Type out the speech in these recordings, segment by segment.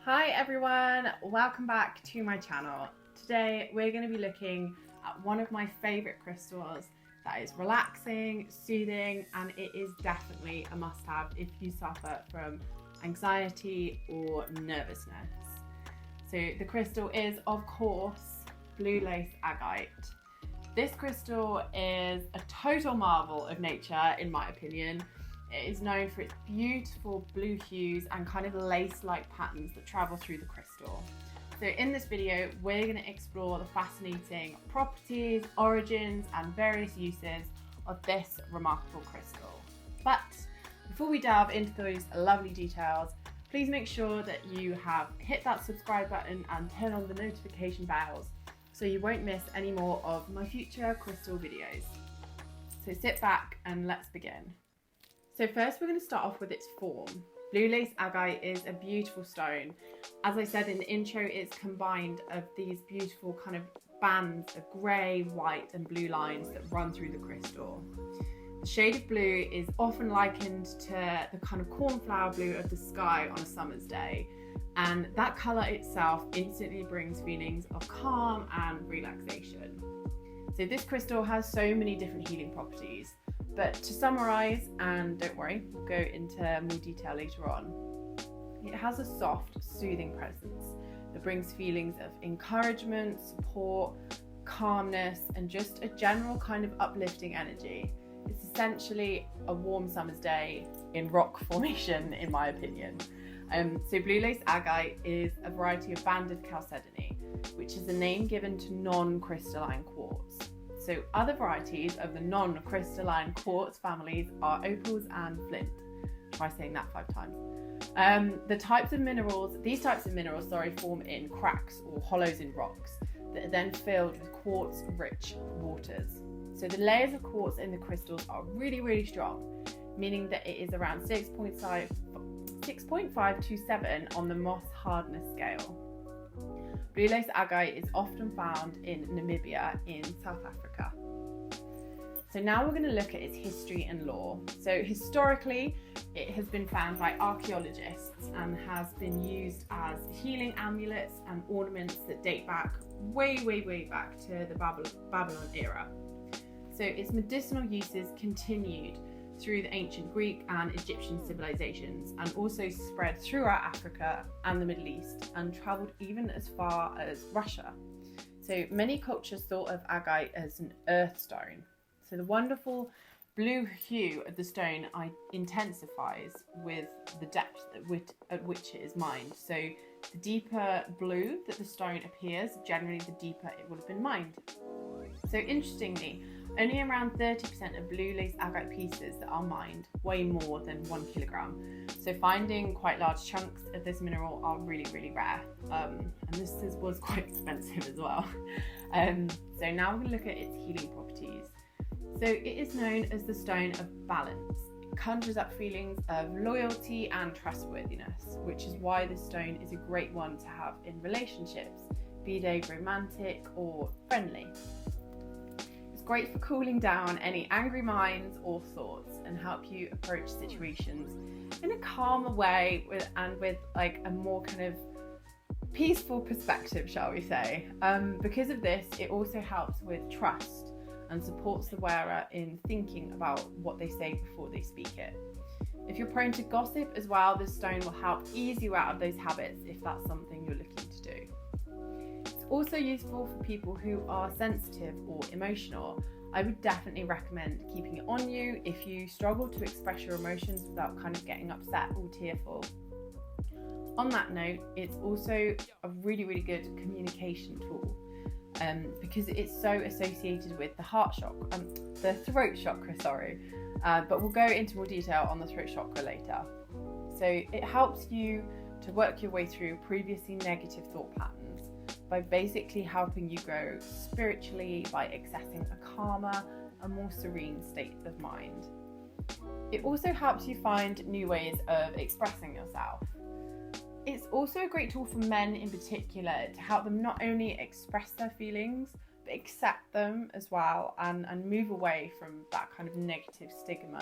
Hi everyone, welcome back to my channel. Today we're going to be looking at one of my favourite crystals that is relaxing, soothing, and it is definitely a must-have if you suffer from anxiety or nervousness. So the crystal is, of course, blue lace agate. This crystal is a total marvel of nature in my opinion. It is known for its beautiful blue hues and kind of lace-like patterns that travel through the crystal. So in this video, we're going to explore the fascinating properties, origins, and various uses of this remarkable crystal. But before we delve into those lovely details, please make sure that you have hit that subscribe button and turn on the notification bells so you won't miss any more of my future crystal videos. So sit back and let's begin. So first we're going to start off with its form. Blue lace agate is a beautiful stone. As I said in the intro, it's combined of these beautiful kind of bands of grey, white and blue lines that run through the crystal. The shade of blue is often likened to the kind of cornflower blue of the sky on a summer's day, and that colour itself instantly brings feelings of calm and relaxation. So this crystal has so many different healing properties. But to summarise, and don't worry, we'll go into more detail later on, it has a soft, soothing presence that brings feelings of encouragement, support, calmness, and just a general kind of uplifting energy. It's essentially a warm summer's day in rock formation, in my opinion. So blue lace agate is a variety of banded chalcedony, which is a name given to non-crystalline quartz. So other varieties of the non-crystalline quartz families are opals and flint. Try saying that 5 times. These types of minerals, form in cracks or hollows in rocks that are then filled with quartz-rich waters. So the layers of quartz in the crystals are really, really strong, meaning that it is around 6.5 to 7 on the Moss hardness scale. Blue lace agate is often found in Namibia in South Africa. So now we're going to look at its history and lore. So historically, it has been found by archaeologists and has been used as healing amulets and ornaments that date back way back to the Babylon era. So its medicinal uses continued through the ancient Greek and Egyptian civilizations, and also spread throughout Africa and the Middle East, and travelled even as far as Russia. So many cultures thought of agate as an earth stone. So the wonderful blue hue of the stone intensifies with the depth at which it is mined. So the deeper blue that the stone appears, generally the deeper it will have been mined. So interestingly, only around 30% of blue lace agate pieces that are mined weigh more than 1 kilogram. So finding quite large chunks of this mineral are really rare. And this was quite expensive as well. So now we're going to look at its healing properties. So it is known as the stone of balance. It conjures up feelings of loyalty and trustworthiness, which is why this stone is a great one to have in relationships, be they romantic or friendly. Great for cooling down any angry minds or thoughts and help you approach situations in a calmer way with like a more kind of peaceful perspective, shall we say. Because of this, it also helps with trust and supports the wearer in thinking about what they say before they speak it. If you're prone to gossip as well, this stone will help ease you out of those habits if that's something you're looking to do. Also useful for people who are sensitive or emotional. I would definitely recommend keeping it on you if you struggle to express your emotions without kind of getting upset or tearful. On that note, it's also a really good communication tool because it's so associated with the the throat chakra, but we'll go into more detail on the throat chakra later. So it helps you to work your way through previously negative thought patterns by basically helping you grow spiritually by accessing a calmer and more serene state of mind. It also helps you find new ways of expressing yourself. It's also a great tool for men in particular to help them not only express their feelings but accept them as well and move away from that kind of negative stigma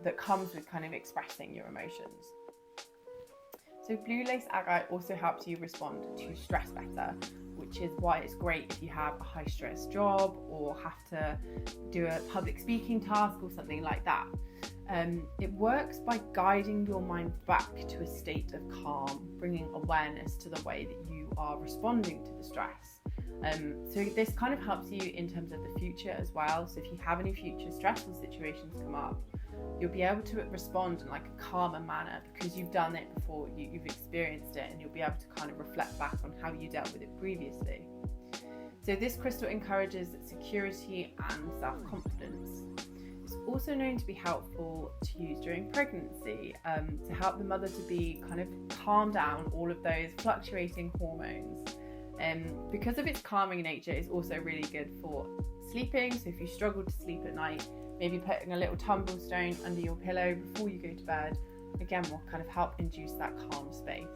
that comes with kind of expressing your emotions. So So blue lace agate also helps you respond to stress better, which is why it's great if you have a high stress job or have to do a public speaking task or something like that. It works by guiding your mind back to a state of calm, bringing awareness to the way that you are responding to the stress. So this kind of helps you in terms of the future as well. So if you have any future stressful situations come up, you'll be able to respond in like a calmer manner because you've done it before, you've experienced it, and you'll be able to kind of reflect back on how you dealt with it previously. So this crystal encourages security and self-confidence. It's also known to be helpful to use during pregnancy, to help the mother to be kind of calm down all of those fluctuating hormones. Because of its calming nature, it's also really good for sleeping. So if you struggle to sleep at night, maybe putting a little tumble stone under your pillow before you go to bed, again, will kind of help induce that calm space.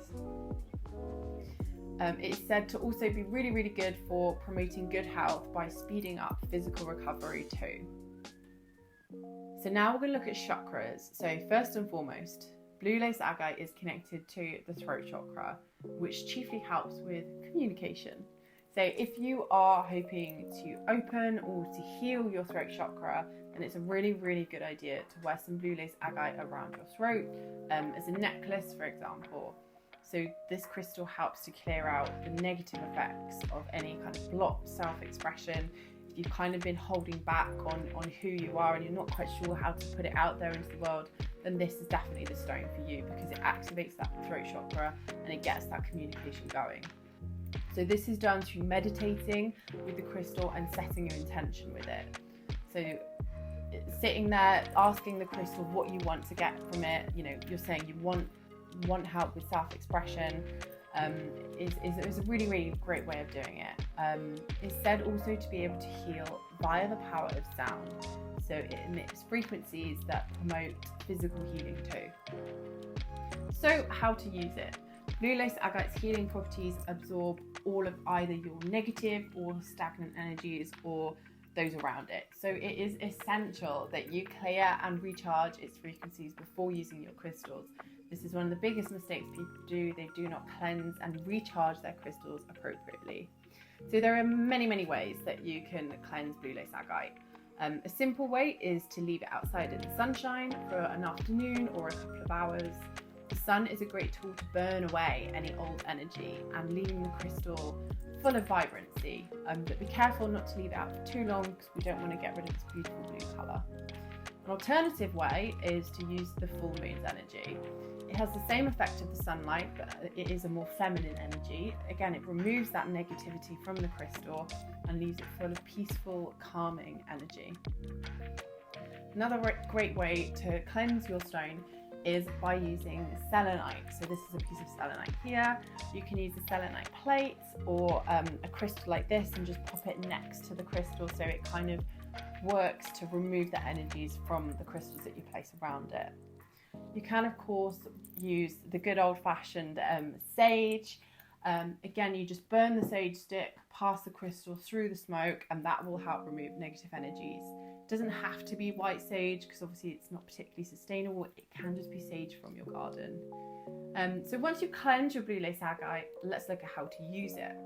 It's said to also be really, really good for promoting good health by speeding up physical recovery too. So now we're going to look at chakras. So first and foremost, blue lace agate is connected to the throat chakra, which chiefly helps with communication. So if you are hoping to open or to heal your throat chakra, then it's a really, really good idea to wear some blue lace agate around your throat, as a necklace, for example. So this crystal helps to clear out the negative effects of any kind of blocked self-expression. If you've kind of been holding back on who you are and you're not quite sure how to put it out there into the world, then this is definitely the stone for you because it activates that throat chakra and it gets that communication going. So this is done through meditating with the crystal and setting your intention with it. So sitting there, asking the crystal what you want to get from it. You know, you're saying you want help with self-expression. Is a really, really great way of doing it. It's said also to be able to heal via the power of sound. So it emits frequencies that promote physical healing too. So how to use it? Blue lace agate's healing properties absorb all of either your negative or stagnant energies or those around it. So it is essential that you clear and recharge its frequencies before using your crystals. This is one of the biggest mistakes people do. They do not cleanse and recharge their crystals appropriately. So there are many, many ways that you can cleanse blue lace agate. A simple way is to leave it outside in the sunshine for an afternoon or a couple of hours. The sun is a great tool to burn away any old energy and leaving the crystal full of vibrancy. But be careful not to leave it out for too long because we don't want to get rid of this beautiful blue colour. An alternative way is to use the full moon's energy. It has the same effect of the sunlight, but it is a more feminine energy. Again, it removes that negativity from the crystal and leaves it full of peaceful, calming energy. Another great way to cleanse your stone is by using selenite. So this is a piece of selenite here. You can use a selenite plate or a crystal like this and just pop it next to the crystal so it kind of works to remove the energies from the crystals that you place around it. You can of course use the good old-fashioned sage. Again, you just burn the sage stick, pass the crystal through the smoke, and that will help remove negative energies. It doesn't have to be white sage because obviously it's not particularly sustainable. It can just be sage from your garden. So once you cleanse your blue lace agate, let's look at how to use it.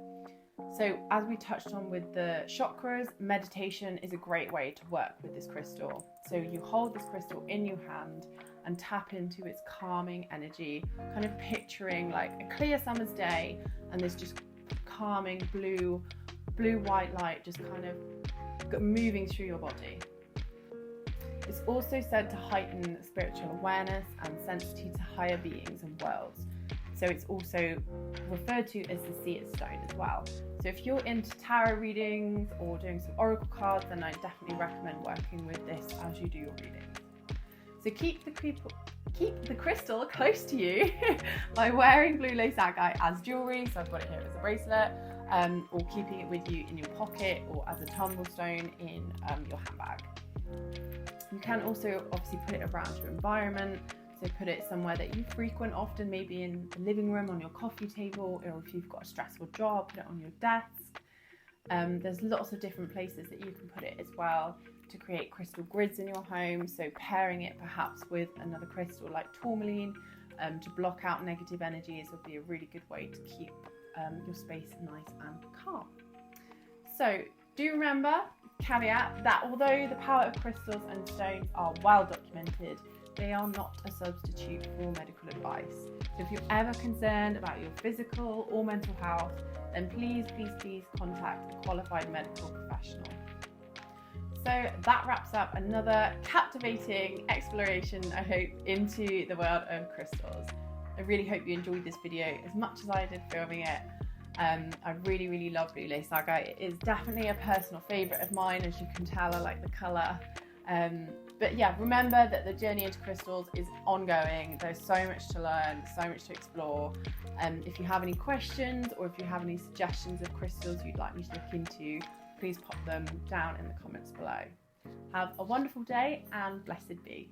So as we touched on with the chakras, meditation is a great way to work with this crystal. So you hold this crystal in your hand and tap into its calming energy, kind of picturing like a clear summer's day and this just calming blue-white light just kind of moving through your body. It's also said to heighten spiritual awareness and sensitivity to higher beings and worlds. So it's also referred to as the seer's stone as well. So if you're into tarot readings or doing some oracle cards, then I definitely recommend working with this as you do your readings. So keep the crystal close to you by wearing blue lace agate as jewellery. So I've got it here as a bracelet, or keeping it with you in your pocket or as a tumble stone in your handbag. You can also obviously put it around your environment. So put it somewhere that you frequent often, maybe in the living room, on your coffee table, or if you've got a stressful job, put it on your desk. There's lots of different places that you can put it as well to create crystal grids in your home. So pairing it perhaps with another crystal like tourmaline to block out negative energies would be a really good way to keep your space nice and calm. So do remember, caveat, that although the power of crystals and stones are well documented, they are not a substitute for medical advice. So if you're ever concerned about your physical or mental health, then please contact a qualified medical professional. So that wraps up another captivating exploration, I hope, into the world of crystals. I really hope you enjoyed this video as much as I did filming it. I really love blue lace agate. It is definitely a personal favourite of mine, as you can tell. I like the colour. But yeah, remember that the journey into crystals is ongoing. There's so much to learn, so much to explore. If you have any questions or if you have any suggestions of crystals you'd like me to look into, please pop them down in the comments below. Have a wonderful day and blessed be.